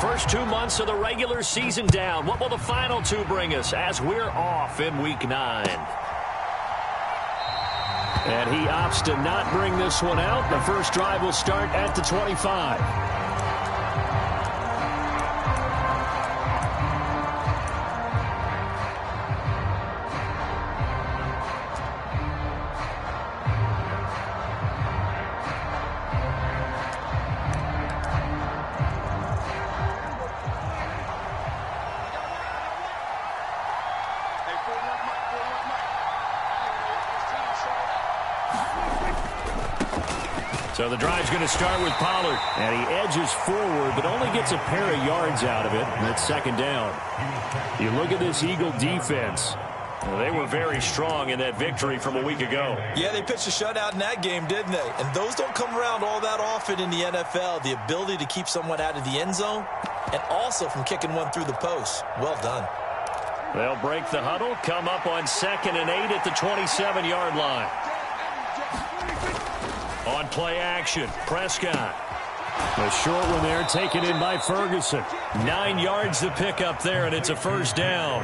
First 2 months of the regular season down. What will the final two bring us as we're off in Week 9? And he opts to not bring this one out. The first drive will start at the 25. So the drive's going to start with Pollard. And he edges forward, but only gets a pair of yards out of it. And it's second down. You look at this Eagle defense. Well, they were very strong in that victory from a week ago. Yeah, they pitched a shutout in that game, didn't they? And those don't come around all that often in the NFL. The ability to keep someone out of the end zone and also from kicking one through the post. Well done. They'll break the huddle, come up on 2nd and 8 at the 27-yard line. On play action, Prescott. A short one there taken in by Ferguson. 9 yards to pick up there, and it's a first down.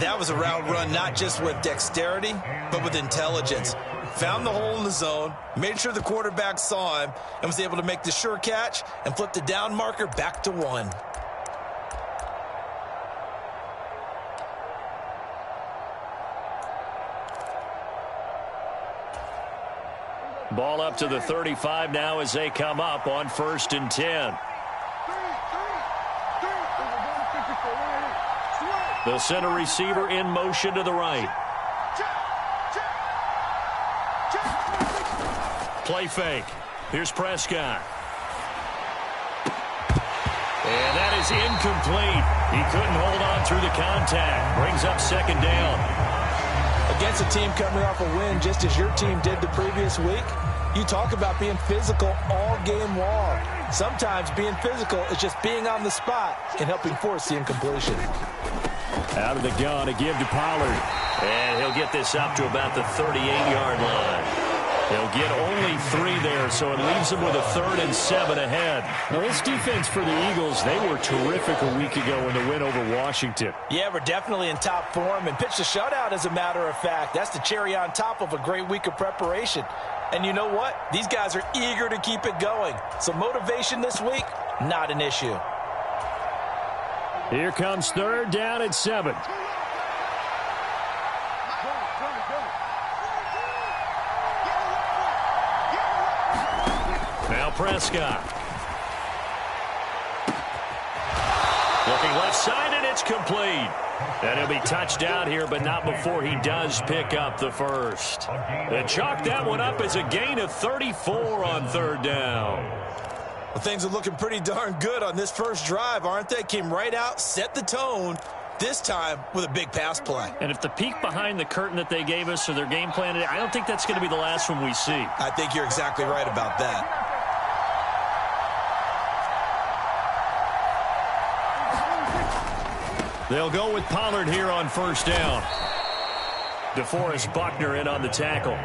That was a route run not just with dexterity, but with intelligence. Found the hole in the zone, made sure the quarterback saw him, and was able to make the sure catch and flip the down marker back to 1. Ball up to the 35 now as they come up on 1st and 10. The center receiver in motion to the right. Play fake. Here's Prescott. And that is incomplete. He couldn't hold on through the contact. Brings up second down. Against a team coming off a win just as your team did the previous week, you talk about being physical all game long. Sometimes being physical is just being on the spot and helping force the incompletion. Out of the gun to give to Pollard. And he'll get this up to about the 38-yard line. He'll get only 3 there, so it leaves him with a 3rd and 7 ahead. Now, this defense for the Eagles, they were terrific a week ago in the win over Washington. Yeah, we're definitely in top form and pitched a shutout, as a matter of fact. That's the cherry on top of a great week of preparation. And you know what? These guys are eager to keep it going. So motivation this week, not an issue. Here comes 3rd down at 7. Now Prescott. Looking left side, and it's complete. And he'll be touched down here, but not before he does pick up the first. And chalk that one up as a gain of 34 on 3rd down. Well, things are looking pretty darn good on this first drive, aren't they? Came right out, set the tone, this time with a big pass play. And if the peek behind the curtain that they gave us or their game plan, I don't think that's going to be the last one we see. I think you're exactly right about that. They'll go with Pollard here on 1st down. DeForest Buckner in on the tackle.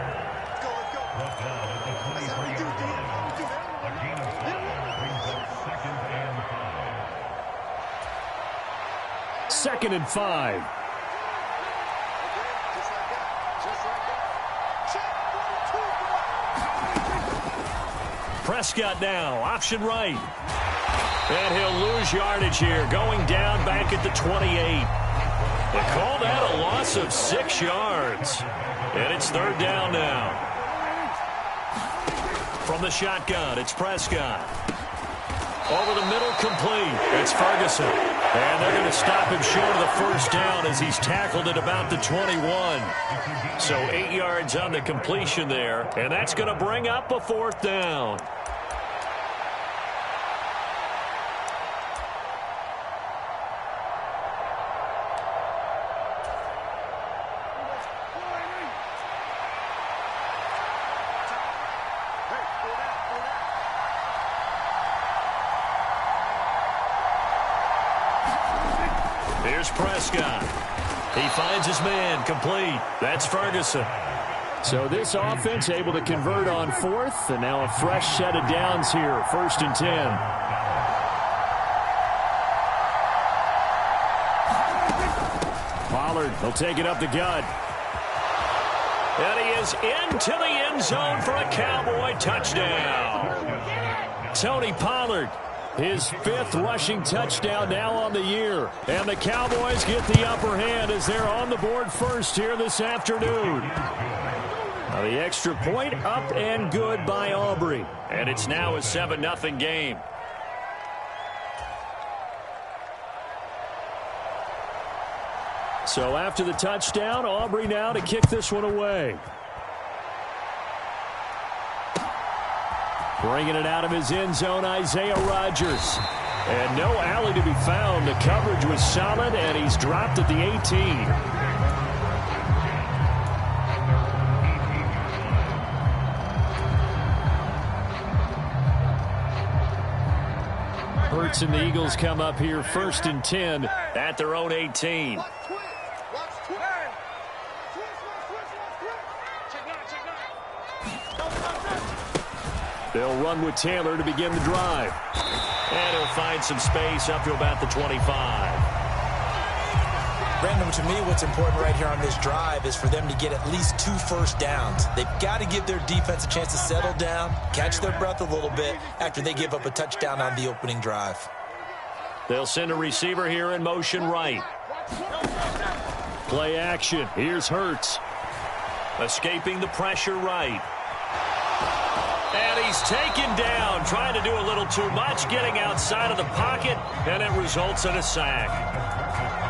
Second and 5. Prescott now, option right. And he'll lose yardage here, going down back at the 28. They call that a loss of 6 yards. And it's 3rd down now. From the shotgun, it's Prescott. Over the middle, complete. It's Ferguson. And they're going to stop him short of the first down as he's tackled at about the 21. So 8 yards on the completion there. And that's going to bring up a 4th down. Here's Prescott. He finds his man, complete. That's Ferguson. So this offense able to convert on 4th, and now a fresh set of downs here, 1st and 10. Pollard. He'll take it up the gut. And he is into the end zone for a Cowboy touchdown. Tony Pollard, his 5th rushing touchdown now on the year. And the Cowboys get the upper hand as they're on the board first here this afternoon. Now the extra point up and good by Aubrey. And it's now a 7-0 game. So after the touchdown, Aubrey now to kick this one away. Bringing it out of his end zone, Isaiah Rodgers. And no alley to be found. The coverage was solid, and he's dropped at the 18. Hurts and the Eagles come up here 1st and 10 at their own 18. They'll run with Taylor to begin the drive. And he'll find some space up to about the 25. Brandon, to me, what's important right here on this drive is for them to get at least 2 first downs. They've got to give their defense a chance to settle down, catch their breath a little bit after they give up a touchdown on the opening drive. They'll send a receiver here in motion right. Play action. Here's Hurts. Escaping the pressure right. And he's taken down, trying to do a little too much, getting outside of the pocket, and it results in a sack.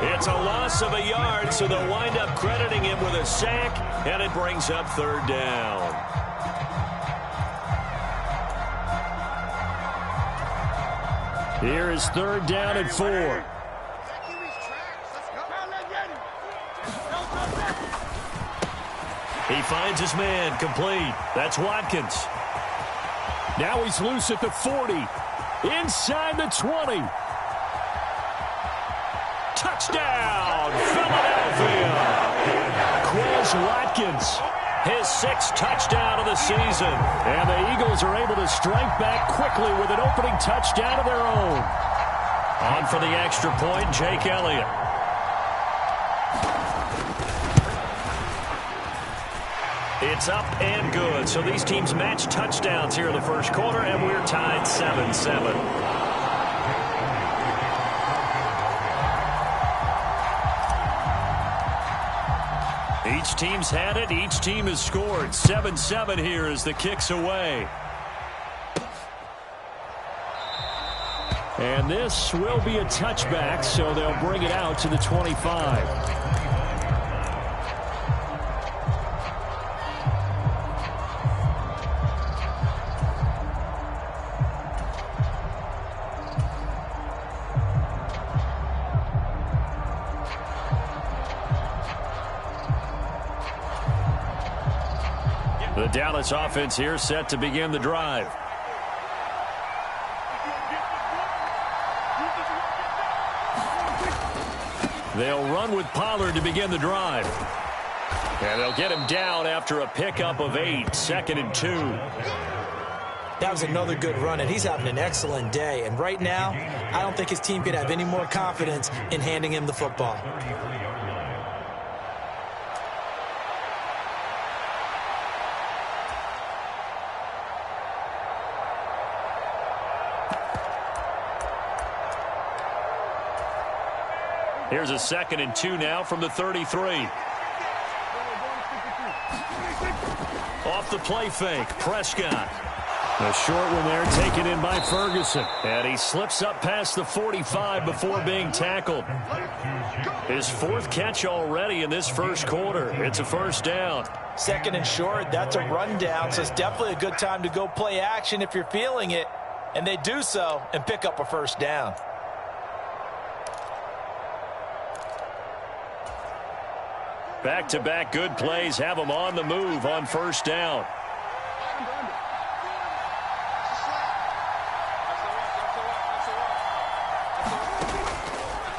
It's a loss of a yard, so they'll wind up crediting him with a sack, and it brings up 3rd down. Here is 3rd down and 4. He finds his man, complete. That's Watkins. Now he's loose at the 40. Inside the 20. Touchdown, Philadelphia. Quez Watkins, his 6th touchdown of the season. And the Eagles are able to strike back quickly with an opening touchdown of their own. On for the extra point, Jake Elliott. It's up and good. So these teams match touchdowns here in the first quarter, and we're tied 7-7. Each team's had it. Each team has scored. 7-7 here as the kick's away. And this will be a touchback, so they'll bring it out to the 25. The Dallas offense here set to begin the drive. They'll run with Pollard to begin the drive. And they'll get him down after a pickup of 8, 2nd and 2. That was another good run, and he's having an excellent day. And right now, I don't think his team could have any more confidence in handing him the football. Here's a 2nd and 2 now from the 33. Off the play fake, Prescott. A short one there taken in by Ferguson. And he slips up past the 45 before being tackled. His 4th catch already in this first quarter. It's a 1st down. 2nd and short, that's a rundown, so it's definitely a good time to go play action if you're feeling it. And they do so and pick up a 1st down. Back-to-back good plays have them on the move on 1st down.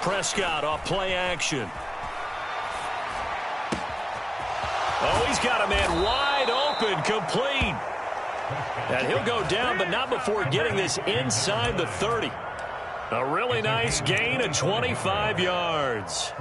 Prescott off play action. Oh, he's got a man wide open, complete. And he'll go down, but not before getting this inside the 30. A really nice gain of 25 yards.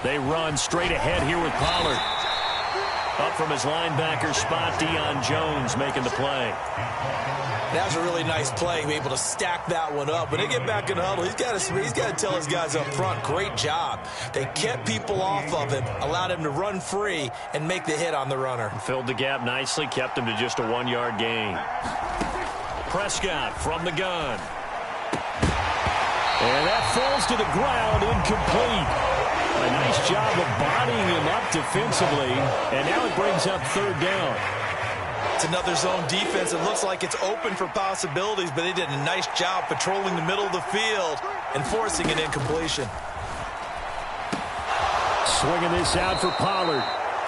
They run straight ahead here with Pollard. Up from his linebacker spot, Deion Jones making the play. That was a really nice play, able to stack that one up. When they get back in the huddle, he's got to tell his guys up front, great job. They kept people off of him, allowed him to run free and make the hit on the runner. Filled the gap nicely, kept him to just a 1-yard gain. Prescott from the gun. And that falls to the ground, incomplete. A nice job of bodying him up defensively, and now it brings up 3rd down. It's another zone defense. It looks like it's open for possibilities, but they did a nice job patrolling the middle of the field and forcing an incompletion. Swinging this out for Pollard,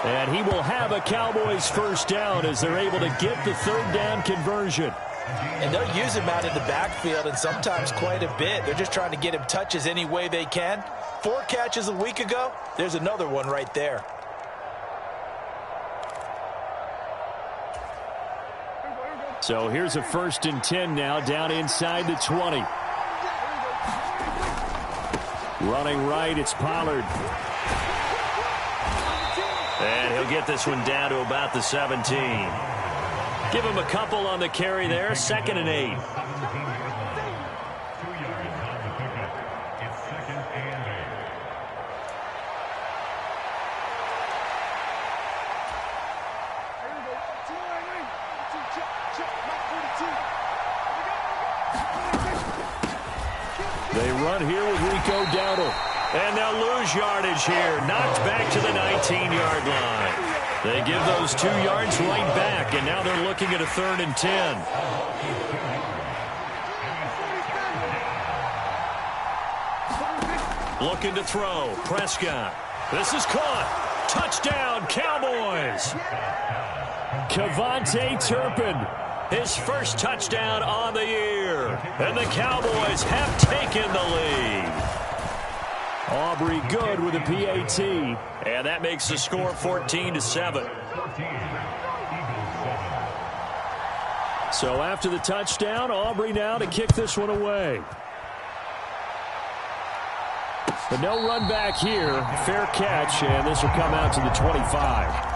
and he will have a Cowboys 1st down as they're able to get the 3rd down conversion. And they'll use him out in the backfield, and sometimes quite a bit. They're just trying to get him touches any way they can. 4 catches a week ago. There's another one right there. So here's a 1st and 10 now, down inside the 20. Running right, it's Pollard. And he'll get this one down to about the 17. Give him a couple on the carry there, 2nd and 8. They run here with Rico Dowdle. And they'll lose yardage here. Knocked back to the 19-yard line. They give those 2 yards right back, and now they're looking at a 3rd and 10. Looking to throw. Prescott. This is caught. Touchdown, Cowboys. Kevontae Turpin. His 1st touchdown on the year. And the Cowboys have taken the lead. Aubrey good with a PAT. And that makes the score 14-7. So after the touchdown, Aubrey now to kick this one away. But no run back here. Fair catch, and this will come out to the 25.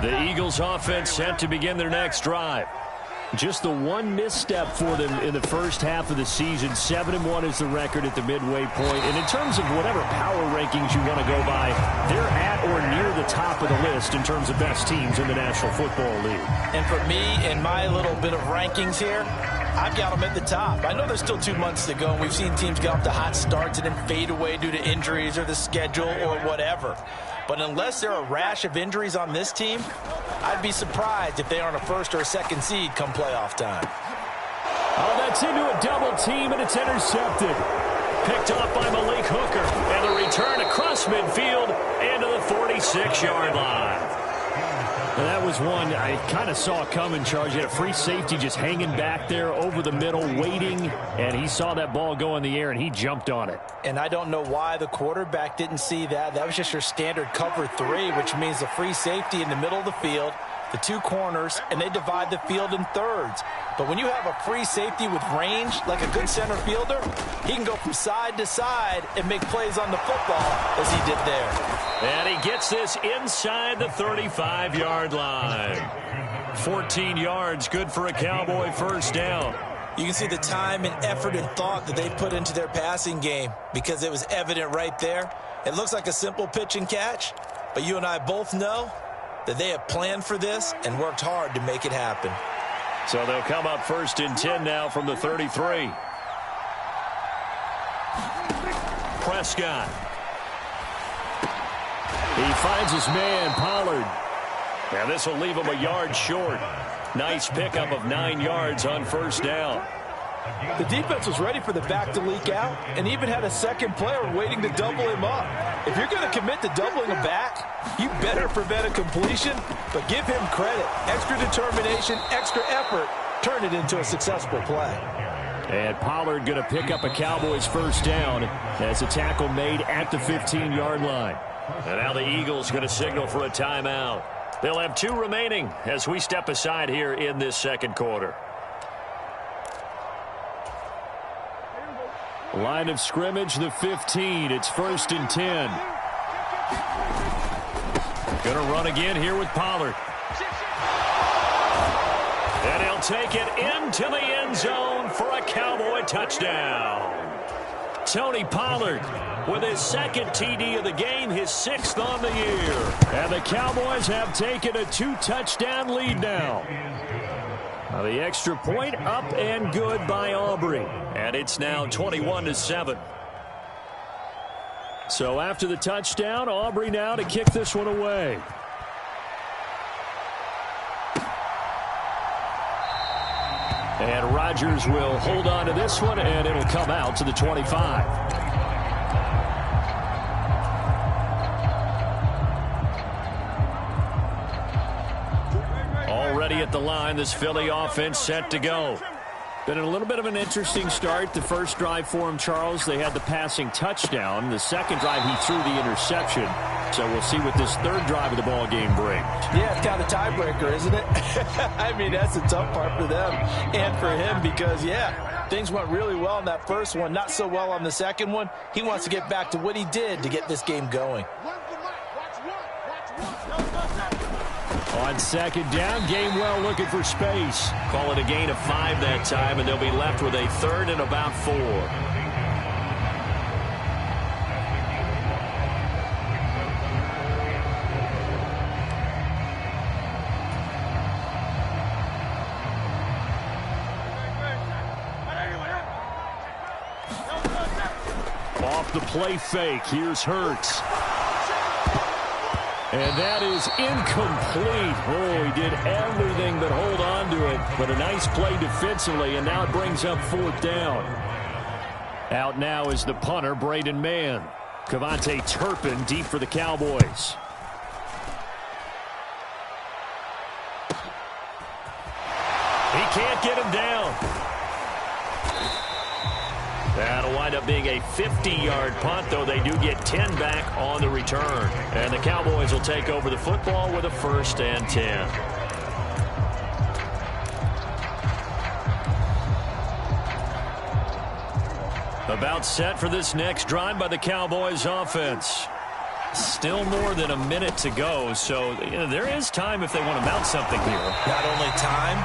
The Eagles offense set to begin their next drive. Just the one misstep for them in the first half of the season. 7-1 is the record at the midway point. And in terms of whatever power rankings you want to go by, they're at or near the top of the list in terms of best teams in the National Football League. And for me, in my little bit of rankings here, I've got them at the top. I know there's still 2 months to go, and we've seen teams get off to hot starts and then fade away due to injuries or the schedule or whatever. But unless there are a rash of injuries on this team, I'd be surprised if they aren't a 1st or a 2nd seed come playoff time. Oh, that's into a double team, and it's intercepted. Picked up by Malik Hooker, and the return across midfield into the 46-yard line. And that was one I kind of saw coming, Charles. You had a free safety just hanging back there over the middle, waiting, and he saw that ball go in the air, and he jumped on it. And I don't know why the quarterback didn't see that. That was just your standard cover 3, which means the free safety in the middle of the field, the 2 corners, and they divide the field in thirds. But when you have a free safety with range, like a good center fielder, he can go from side to side and make plays on the football as he did there. And he gets this inside the 35-yard line. 14 yards, good for a Cowboy 1st down. You can see the time and effort and thought that they put into their passing game because it was evident right there. It looks like a simple pitch and catch, but you and I both know that they have planned for this and worked hard to make it happen. So they'll come up 1st and 10 now from the 33. Prescott. He finds his man, Pollard. And this will leave him a yard short. Nice pickup of 9 yards on 1st down. The defense was ready for the back to leak out and even had a second player waiting to double him up. If you're going to commit to doubling a back, you better prevent a completion, but give him credit. Extra determination, extra effort turn it into a successful play. And Pollard going to pick up a Cowboys first down as a tackle made at the 15-yard line. And now the Eagles going to signal for a timeout. They'll have 2 remaining as we step aside here in this second quarter. Line of scrimmage, the 15. It's 1st and 10. Going to run again here with Pollard. And he'll take it into the end zone for a Cowboy touchdown. Tony Pollard with his 2nd TD of the game, his 6th on the year. And the Cowboys have taken a 2-touchdown lead now. Now the extra point up and good by Aubrey. And it's now 21-7. So after the touchdown, Aubrey now to kick this one away. And Rodgers will hold on to this one, and it'll come out to the 25. Already at the line, this Philly offense set to go. Been a little bit of an interesting start. The first drive for him, Charles, they had the passing touchdown. The second drive, he threw the interception. So we'll see what this 3rd drive of the ball game brings. Yeah, it's kind of a tiebreaker, isn't it? I mean, that's the tough part for them and for him because, yeah, things went really well in that first one, not so well on the second one. He wants to get back to what he did to get this game going. On 2nd down, Gainwell looking for space. Call it a gain of 5 that time, and they'll be left with a 3rd and about 4. Off the play fake, here's Hurts. And that is incomplete. Oh, he did everything but hold on to it. But a nice play defensively, and now it brings up 4th down. Out now is the punter, Braden Mann. Kevontae Turpin deep for the Cowboys. He can't get him down. That'll wind up being a 50-yard punt, though they do get 10 back on the return. And the Cowboys will take over the football with a 1st and 10. About set for this next drive by the Cowboys offense. Still more than a minute to go, so there is time if they want to mount something here. Not only time,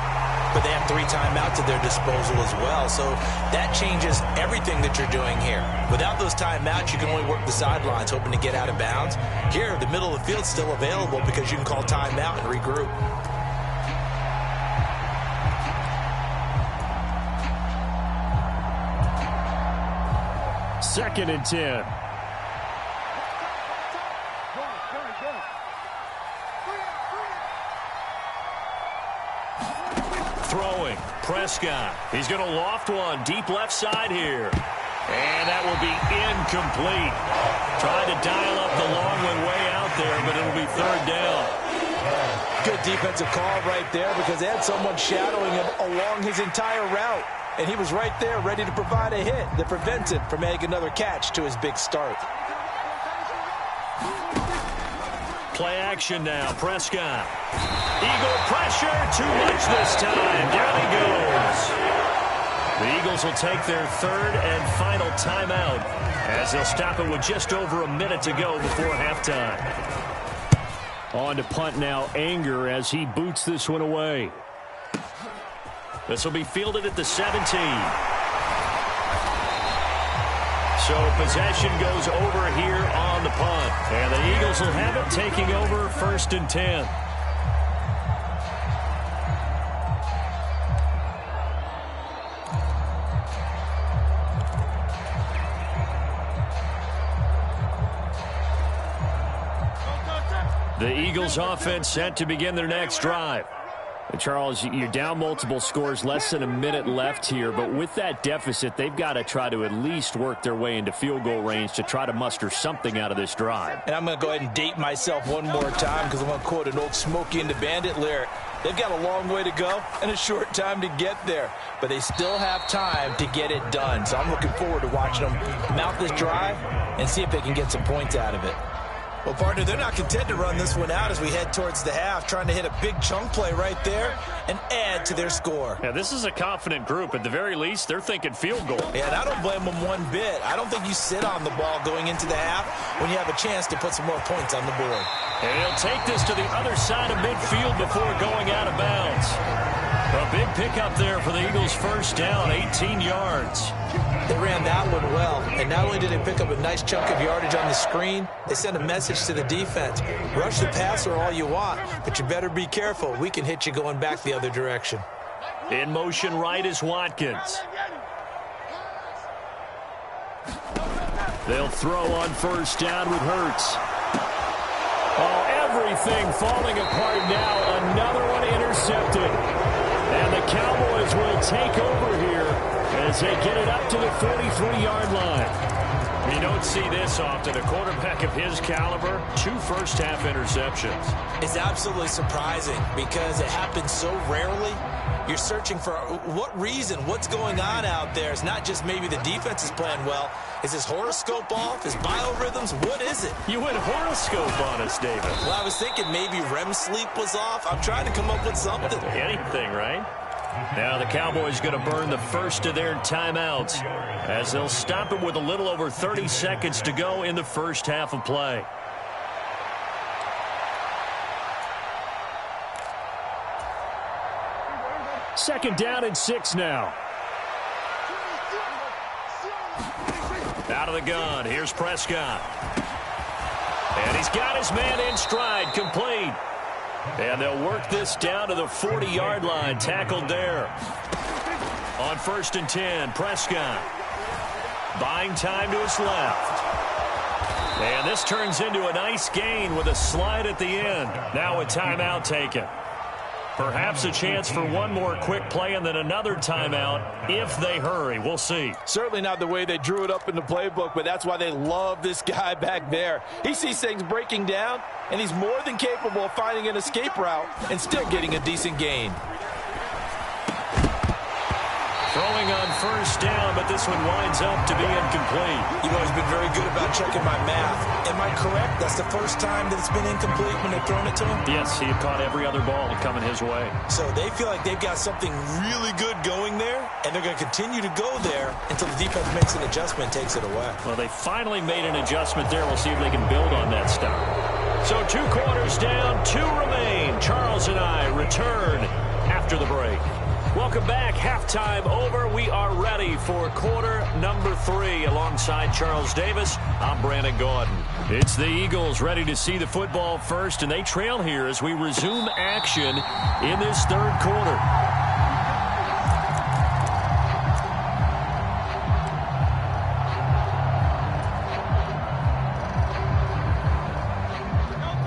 but they have 3 timeouts at their disposal as well. So that changes everything that you're doing here. Without those timeouts, you can only work the sidelines, hoping to get out of bounds. Here, the middle of the field's still available because you can call timeout and regroup. Second and 10. Throwing, Prescott. He's going to loft one deep left side here. And that will be incomplete. Tried to dial up the long one way out there, but it'll be 3rd down. Good defensive call right there because they had someone shadowing him along his entire route. And he was right there ready to provide a hit that prevents him from making another catch to his big start. Play action now, Prescott. Eagle pressure, too much this time. Down he goes. The Eagles will take their 3rd and final timeout as they'll stop it with just over a minute to go before halftime. On to punt now, Anger as he boots this one away. This will be fielded at the 17. So possession goes over here on the punt. And the Eagles will have it, taking over 1st and 10. The Eagles offense set to begin their next drive. Charles, you're down multiple scores, less than a minute left here, but with that deficit, they've got to try to at least work their way into field goal range to try to muster something out of this drive. And I'm going to go ahead and date myself one more time because I'm going to quote an old Smokey and the Bandit lyric. They've got a long way to go and a short time to get there, but they still have time to get it done. So I'm looking forward to watching them mount this drive and see if they can get some points out of it. Well, partner, they're not content to run this one out as we head towards the half, trying to hit a big chunk play right there and add to their score. Yeah, this is a confident group. At the very least, they're thinking field goal. Yeah, and I don't blame them one bit. I don't think you sit on the ball going into the half when you have a chance to put some more points on the board. And he'll take this to the other side of midfield before going out of bounds. A big pickup there for the Eagles' first down, 18 yards. They ran that one well, and not only did they pick up a nice chunk of yardage on the screen, they sent a message to the defense. Rush the passer all you want, but you better be careful. We can hit you going back the other direction. In motion right is Watkins. They'll throw on first down with Hurts. Oh, everything falling apart now. Another one intercepted. And the Cowboys will take over here as they get it up to the 43-yard line. You don't see this often. A quarterback of his caliber, 2 first-half interceptions. It's absolutely surprising because it happens so rarely. You're searching for what reason, what's going on out there. It's not just maybe the defense is playing well. Is his horoscope off? His biorhythms? What is it? You went horoscope on us, David. Well, I was thinking maybe REM sleep was off. I'm trying to come up with something. Anything, right? Now the Cowboys going to burn the first of their timeouts as they'll stop it with a little over 30 seconds to go in the first half of play. Second down and 6 now. Out of the gun. Here's Prescott. And he's got his man in stride, complete. And they'll work this down to the 40-yard line, tackled there. On first and 10, Prescott. Buying time to his left. And this turns into a nice gain with a slide at the end. Now a timeout taken. Perhaps a chance for one more quick play and then another timeout if they hurry. We'll see. Certainly not the way they drew it up in the playbook, but that's why they love this guy back there. He sees things breaking down, and he's more than capable of finding an escape route and still getting a decent gain. Throwing on first down, but this one winds up to be incomplete. You've always been very good about checking my math. Am I correct? That's the first time that it's been incomplete when they've thrown it to him? Yes, he had caught every other ball coming his way. So they feel like they've got something really good going there, and they're going to continue to go there until the defense makes an adjustment and takes it away. Well, they finally made an adjustment there. We'll see if they can build on that stop. So 2 quarters down, 2 remain. Charles and I return after the break. Welcome back. Halftime over. We are ready for quarter number 3. Alongside Charles Davis, I'm Brandon Gaudin. It's the Eagles ready to see the football first, and they trail here as we resume action in this third quarter.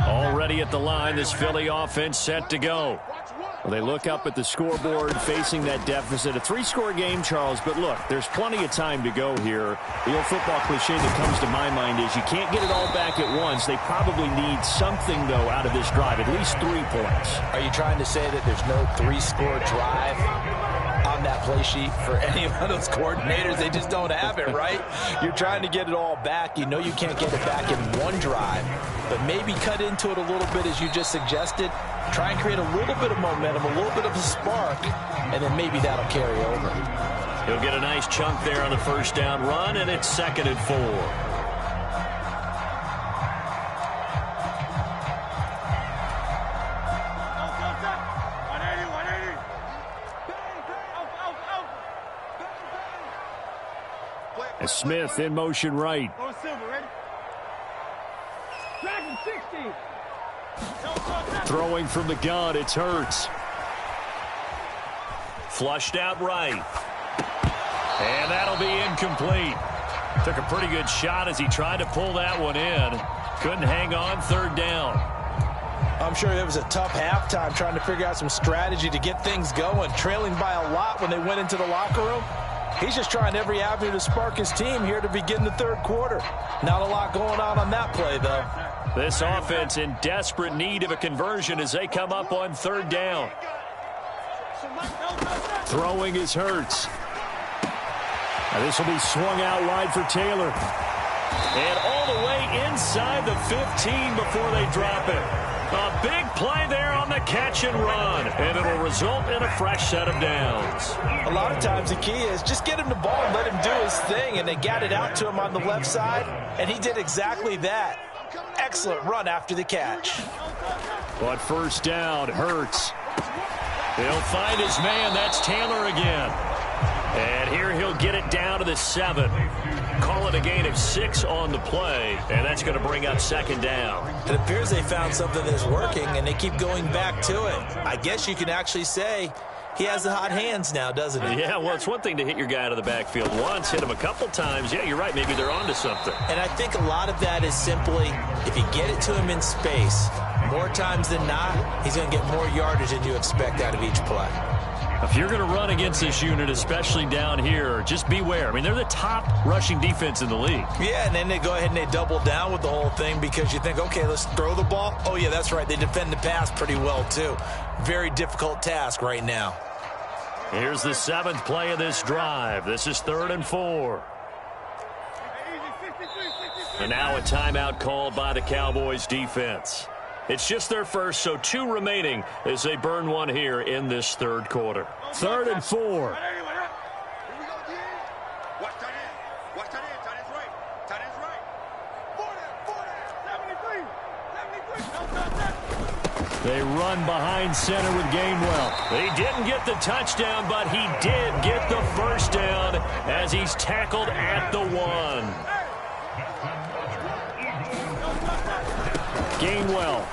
Already at the line, this Philly offense set to go. Well, they look up at the scoreboard facing that deficit. A 3-score game, Charles, but look, there's plenty of time to go here. The old football cliche that comes to my mind is you can't get it all back at once. They probably need something, though, out of this drive, at least 3 points. Are you trying to say that there's no 3-score drive on that play sheet for any of those coordinators? They just don't have it, right? You're trying to get it all back. You know you can't get it back in one drive, but maybe cut into it a little bit as you just suggested. Try and create a little bit of momentum, a little bit of a spark, and then maybe that'll carry over. He'll get a nice chunk there on the first down run, and it's 2nd and 4. And Smith in motion right. Throwing from the gun, it's Hurts. Flushed out right. And that'll be incomplete. Took a pretty good shot as he tried to pull that one in. Couldn't hang on, 3rd down. I'm sure it was a tough halftime trying to figure out some strategy to get things going. Trailing by a lot when they went into the locker room. He's just trying every avenue to spark his team here to begin the third quarter. Not a lot going on that play, though. This offense in desperate need of a conversion as they come up on third down. Throwing is Hurts. This will be swung out wide for Taylor. And all the way inside the 15 before they drop it. A big play there on the catch and run. And it'll result in a fresh set of downs. A lot of times the key is just get him the ball and let him do his thing. And they got it out to him on the left side. And he did exactly that. Excellent run after the catch. But first down, Hurts. He'll find his man. That's Taylor again. And here he'll get it down to the 7. Call it a gain of 6 on the play, and that's going to bring up second down. It appears they found something that's working, and they keep going back to it. I guess you can actually say he has the hot hands now, doesn't he? Yeah, well, it's one thing to hit your guy out of the backfield once, hit him a couple times. Yeah, you're right. Maybe they're onto something. And I think a lot of that is simply if you get it to him in space, more times than not, he's going to get more yardage than you expect out of each play. If you're going to run against this unit, especially down here, just beware. I mean, they're the top rushing defense in the league. Yeah, and then they go ahead and they double down with the whole thing because you think, okay, let's throw the ball. Oh, yeah, that's right. They defend the pass pretty well, too. Very difficult task right now. Here's the 7th play of this drive. This is 3rd and 4. And now a timeout called by the Cowboys defense. It's just their first, so 2 remaining as they burn one here in this 3rd quarter. 3rd and 4. They run behind center with Gainwell. He didn't get the touchdown, but he did get the first down as he's tackled at the 1. Gainwell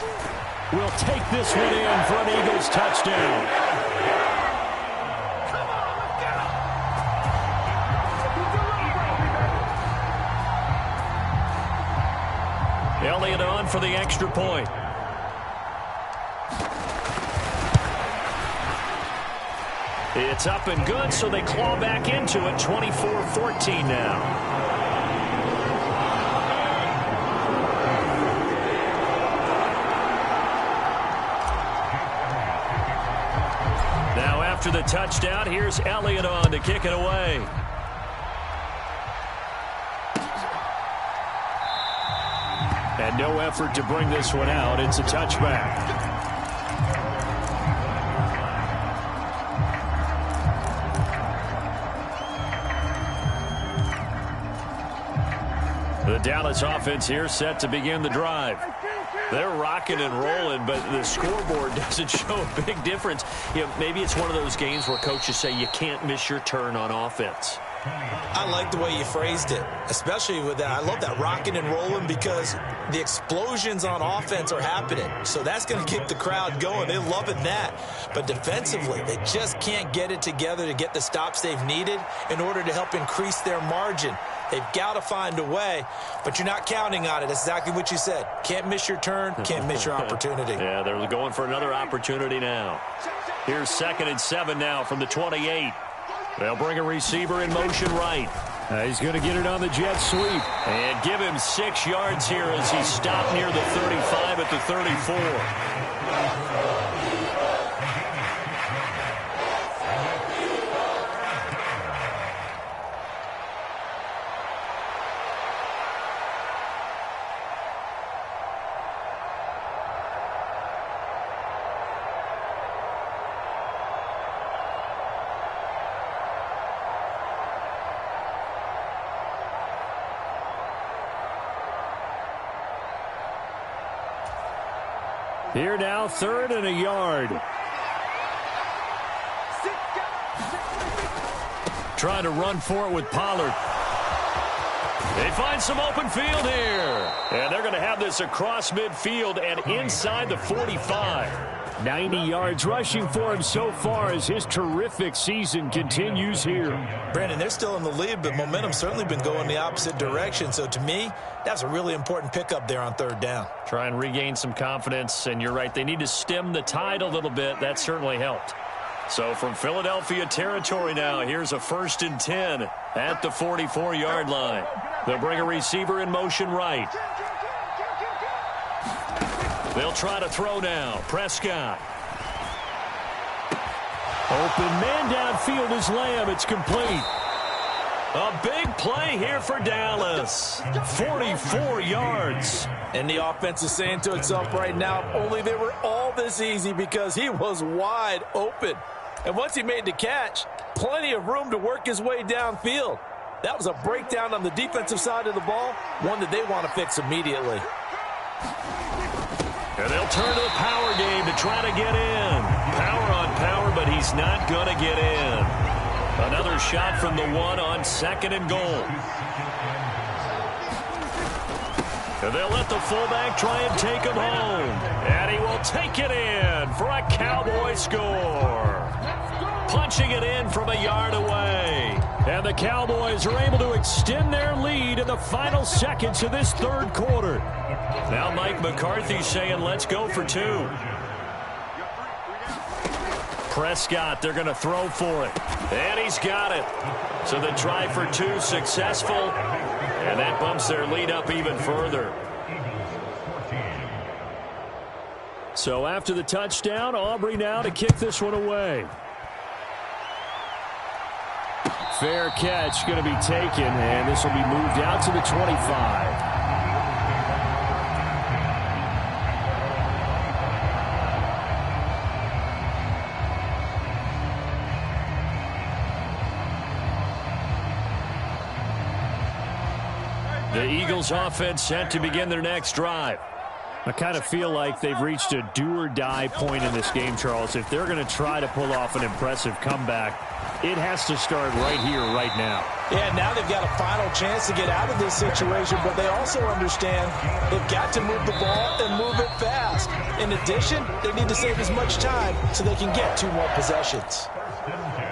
will take this one in for an Eagles touchdown. Elliott on for the extra point. It's up and good, so they claw back into it. 24-14 now. After the touchdown, here's Elliott on to kick it away. And no effort to bring this one out. It's a touchback. The Dallas offense here set to begin the drive. They're rocking and rolling, but the scoreboard doesn't show a big difference. You know, maybe it's one of those games where coaches say you can't miss your turn on offense. I like the way you phrased it, especially with that. I love that rocking and rolling because the explosions on offense are happening. So that's going to keep the crowd going. They're loving that. But defensively, they just can't get it together to get the stops they've needed in order to help increase their margin. They've got to find a way, but you're not counting on it. That's exactly what you said. Can't miss your turn, can't miss your opportunity. Yeah, they're going for another opportunity now. Here's 2nd and 7 now from the 28. They'll bring a receiver in motion right. He's going to get it on the jet sweep. And give him 6 yards here as he stopped near the 35 at the 34. Here now, 3rd and a yard. Trying to run for it with Pollard. They find some open field here. And they're going to have this across midfield and inside the 45. 90 yards rushing for him so far as his terrific season continues here. Brandon, they're still in the lead, but momentum's certainly been going the opposite direction. So to me, that's a really important pickup there on 3rd down. Try and regain some confidence, and you're right, they need to stem the tide a little bit. That certainly helped. So from Philadelphia territory now, here's a 1st and 10 at the 44-yard line. They'll bring a receiver in motion right. They'll try to throw now. Prescott. Open man downfield is Lamb. It's complete. A big play here for Dallas. 44 yards. And the offense is saying to itself right now, if only they were all this easy, because he was wide open. And once he made the catch, plenty of room to work his way downfield. That was a breakdown on the defensive side of the ball, one that they want to fix immediately. And they'll turn to the power game to try to get in. Power on power, but he's not going to get in. Another shot from the one on 2nd and goal. And they'll let the fullback try and take him home. And he will take it in for a Cowboy score. Punching it in from a yard away. And the Cowboys are able to extend their lead in the final seconds of this 3rd quarter. Now Mike McCarthy saying, let's go for 2. Prescott, they're going to throw for it. And he's got it. So the try for 2 successful. And that bumps their lead up even further. So after the touchdown, Aubrey now to kick this one away. Fair catch going to be taken, and this will be moved out to the 25. The Eagles offense set to begin their next drive. I kind of feel like they've reached a do-or-die point in this game, Charles. If they're going to try to pull off an impressive comeback, it has to start right here, right now. Yeah, now they've got a final chance to get out of this situation, but they also understand they've got to move the ball and move it fast. In addition, they need to save as much time so they can get 2 more possessions.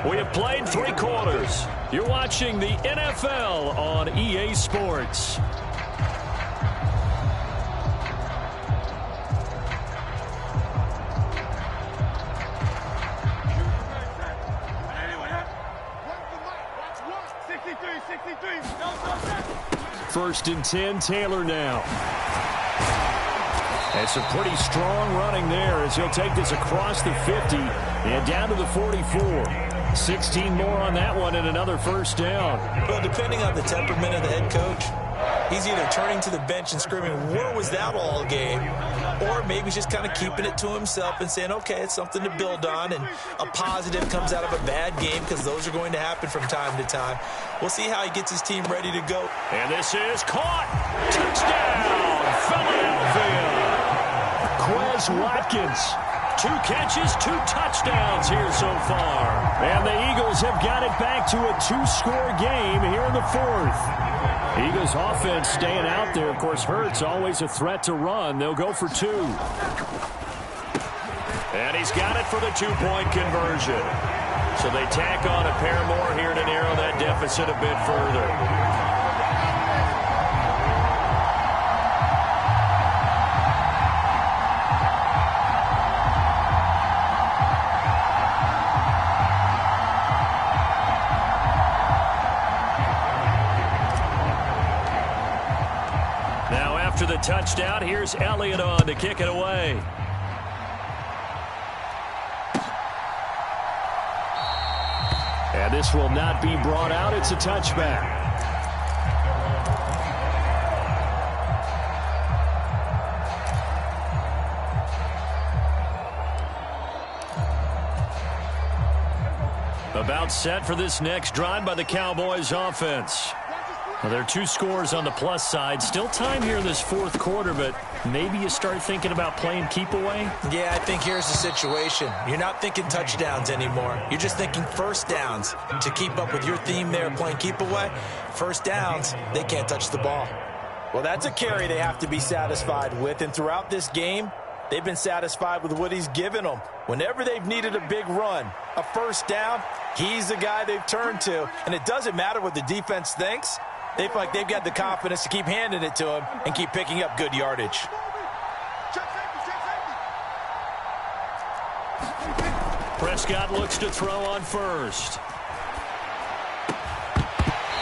We have played 3 quarters. You're watching the NFL on EA Sports. First and 10, Taylor now. That's a pretty strong running there as he'll take this across the 50 and down to the 44. 16 more on that one and another first down. Well, depending on the temperament of the head coach, he's either turning to the bench and screaming, where was that all game? Or maybe he's just kind of keeping it to himself and saying, okay, it's something to build on, and a positive comes out of a bad game, because those are going to happen from time to time. We'll see how he gets his team ready to go. And this is caught. Touchdown, Philadelphia. Quez Watkins. 2 catches, 2 touchdowns here so far. And the Eagles have got it back to a 2-score game here in the 4th. Eagles offense staying out there. Of course, Hurts always a threat to run. They'll go for 2. And he's got it for the 2-point conversion. So they tack on a pair more here to narrow that deficit a bit further. After the touchdown, here's Elliott on to kick it away. And this will not be brought out. It's a touchback. About set for this next drive by the Cowboys offense. Well, there are 2 scores on the plus side. Still time here in this 4th quarter, but maybe you start thinking about playing keep away? Yeah, I think here's the situation. You're not thinking touchdowns anymore. You're just thinking first downs. To keep up with your theme there, playing keep away, first downs, they can't touch the ball. Well, that's a carry they have to be satisfied with, and throughout this game, they've been satisfied with what he's given them. Whenever they've needed a big run, a first down, he's the guy they've turned to, and it doesn't matter what the defense thinks. They feel like they've got the confidence to keep handing it to him and keep picking up good yardage. Prescott looks to throw on first.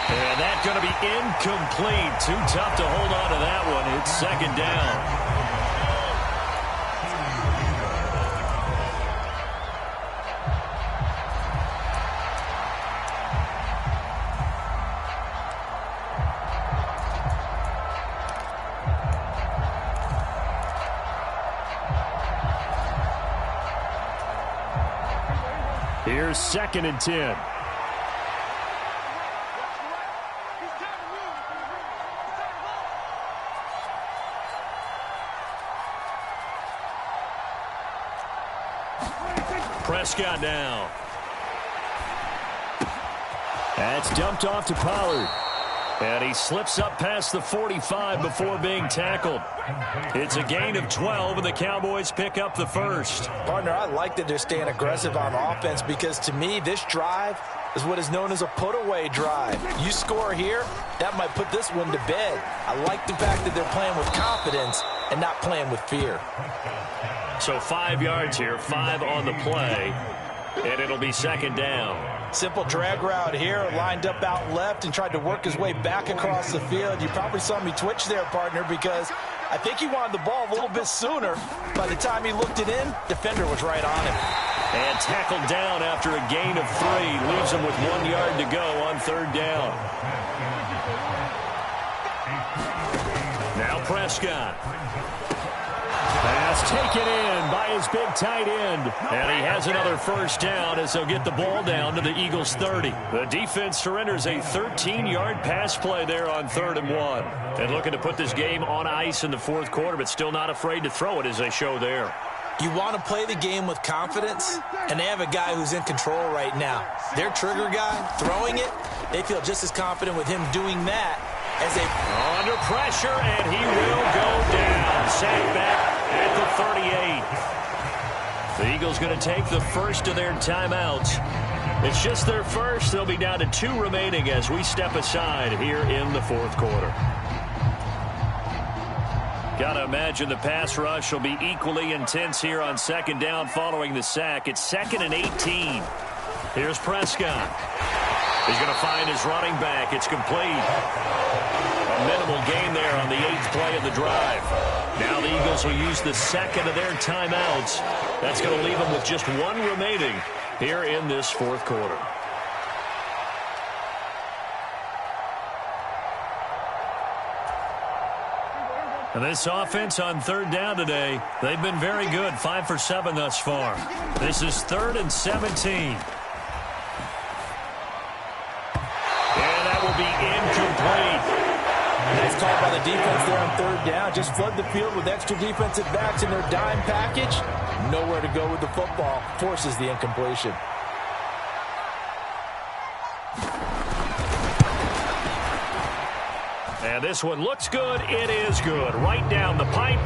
And that's going to be incomplete. Too tough to hold on to that one. It's 2nd down. Here's 2nd and 10. Prescott now. That's dumped off to Pollard. And he slips up past the 45 before being tackled. It's a gain of 12, and the Cowboys pick up the first. Partner, I like that they're staying aggressive on offense because, to me, this drive is what is known as a put-away drive. You score here, that might put this one to bed. I like the fact that they're playing with confidence and not playing with fear. So 5 yards here, 5 on the play, and it'll be 2nd down. Simple drag route here, lined up out left and tried to work his way back across the field. You probably saw me twitch there, partner, because I think he wanted the ball a little bit sooner. By the time he looked it in, defender was right on him. And tackled down after a gain of 3. Leaves him with 1 yard to go on 3rd down. Now Prescott. Pass taken in by his big tight end. And he has another first down as they'll get the ball down to the Eagles' 30. The defense surrenders a 13-yard pass play there on 3rd and 1. And looking to put this game on ice in the 4th quarter, but still not afraid to throw it as they show there. You want to play the game with confidence, and they have a guy who's in control right now. Their trigger guy, throwing it, they feel just as confident with him doing that as they... Under pressure, and he will go down. Sacked back at the 38. The Eagles going to take the first of their timeouts. It's just their first. They'll be down to 2 remaining as we step aside here in the 4th quarter. Got to imagine the pass rush will be equally intense here on 2nd down following the sack. It's 2nd and 18. Here's Prescott. He's going to find his running back. It's complete. A minimal gain there on the 8th play of the drive. Now the Eagles will use the 2nd of their timeouts. That's going to leave them with just 1 remaining here in this 4th quarter. And this offense on 3rd down today, they've been very good. 5 for 7 thus far. This is 3rd and 17. Will be incomplete. Nice call by the defense there on 3rd down. Just flood the field with extra defensive backs in their dime package. Nowhere to go with the football. Forces the incompletion. And this one looks good. It is good. Right down the pipe.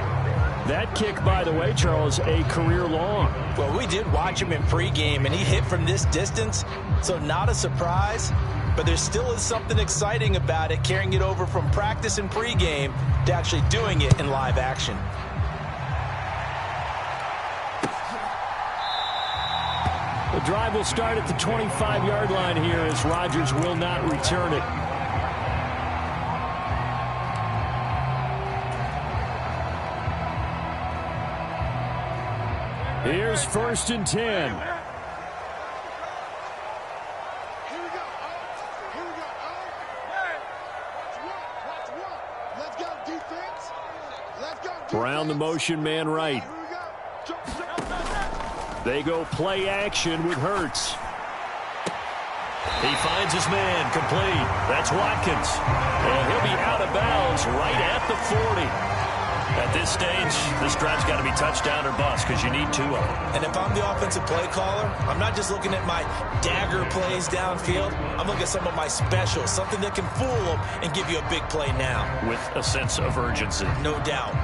That kick, by the way, Charles, a career long. Well, we did watch him in pregame, and he hit from this distance, so not a surprise. But there still is something exciting about it, carrying it over from practice and pregame to actually doing it in live action. The drive will start at the 25-yard line here as Rodgers will not return it. Here's 1st and 10. Brown the motion man right. They go play action with Hurts. He finds his man complete. That's Watkins. And he'll be out of bounds right at the 40. At this stage, this drive's got to be touchdown or bust because you need 2 of them. And if I'm the offensive play caller, I'm not just looking at my dagger plays downfield. I'm looking at some of my specials, something that can fool them and give you a big play now. With a sense of urgency. No doubt.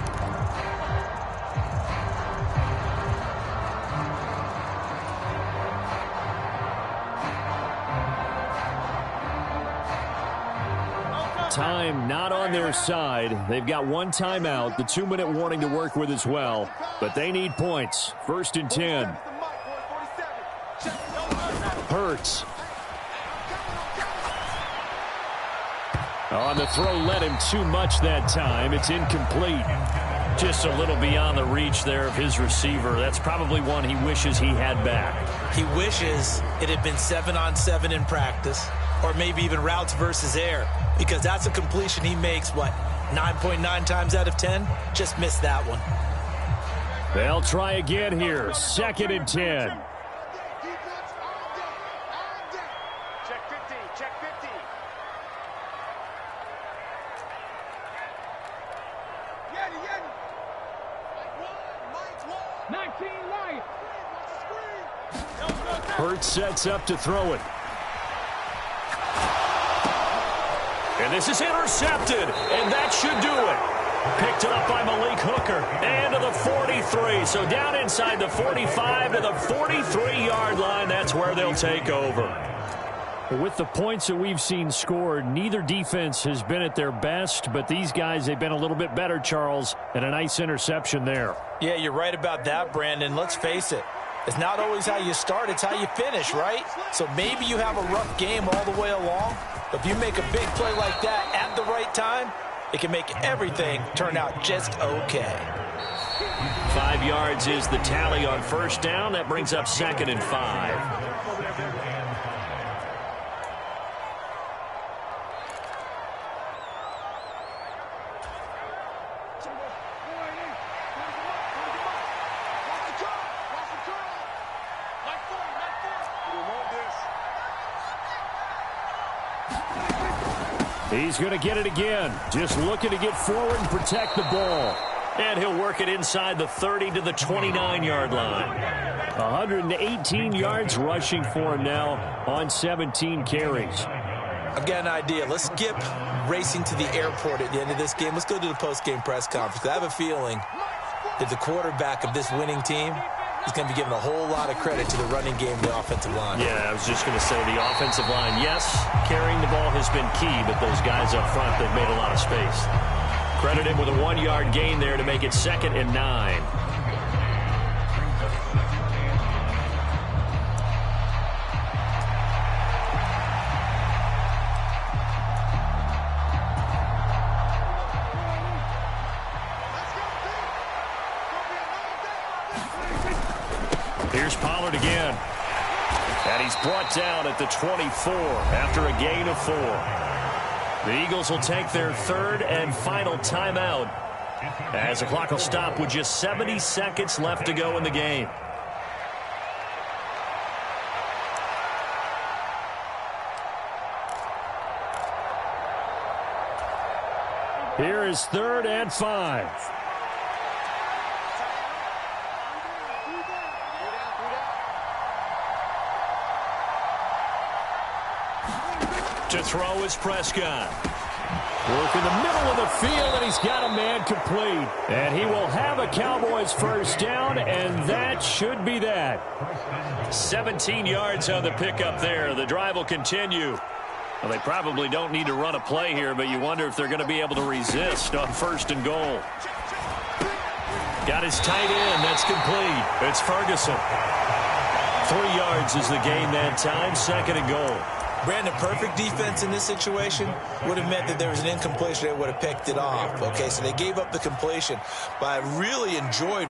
Time not on their side. They've got 1 timeout, the 2-minute warning to work with as well. But they need points. 1st and 10. Hurts. On the throw, led him too much that time. It's incomplete. Just a little beyond the reach there of his receiver. That's probably one he wishes he had back. He wishes it had been 7-on-7 in practice, or maybe even routes versus air, because that's a completion he makes, 9.9 times out of 10? Just missed that one. They'll try again here. 2nd and 10. Hurts sets up to throw it. And this is intercepted, and that should do it. Picked up by Malik Hooker, and to the 43. So down inside the 45 to the 43-yard line, that's where they'll take over. With the points that we've seen scored, neither defense has been at their best, but these guys, they've been a little bit better, Charles, and a nice interception there. Yeah, you're right about that, Brandon. Let's face it. It's not always how you start, it's how you finish, right? So maybe you have a rough game all the way along, but if you make a big play like that at the right time, it can make everything turn out just okay. 5 yards is the tally on first down. That brings up 2nd and 5. He's going to get it again. Just looking to get forward and protect the ball. And he'll work it inside the 30 to the 29-yard line. 118 yards rushing for him now on 17 carries. I've got an idea. Let's skip racing to the airport at the end of this game. Let's go to the post-game press conference. I have a feeling that the quarterback of this winning team is going to be given a whole lot of credit to the running game and the offensive line. Yeah, I was just going to say the offensive line, yes, carrying the ball has been key, but those guys up front, they've made a lot of space. Credit him with a 1-yard gain there to make it 2nd and 9. Here's Pollard again. And he's brought down at the 24 after a gain of 4. The Eagles will take their 3rd and final timeout as the clock will stop with just 70 seconds left to go in the game. Here is 3rd and 5. To throw is Prescott. Work in the middle of the field, and he's got a man complete. And he will have a Cowboys first down, and that should be that. 17 yards on the pickup there. The drive will continue. Well, they probably don't need to run a play here, but you wonder if they're going to be able to resist on 1st and goal. Got his tight end. That's complete. It's Ferguson. 3 yards is the gain that time. 2nd and goal. Brandon, perfect defense in this situation would have meant that there was an incompletion. They would have picked it off. Okay, so they gave up the completion, but I really enjoyed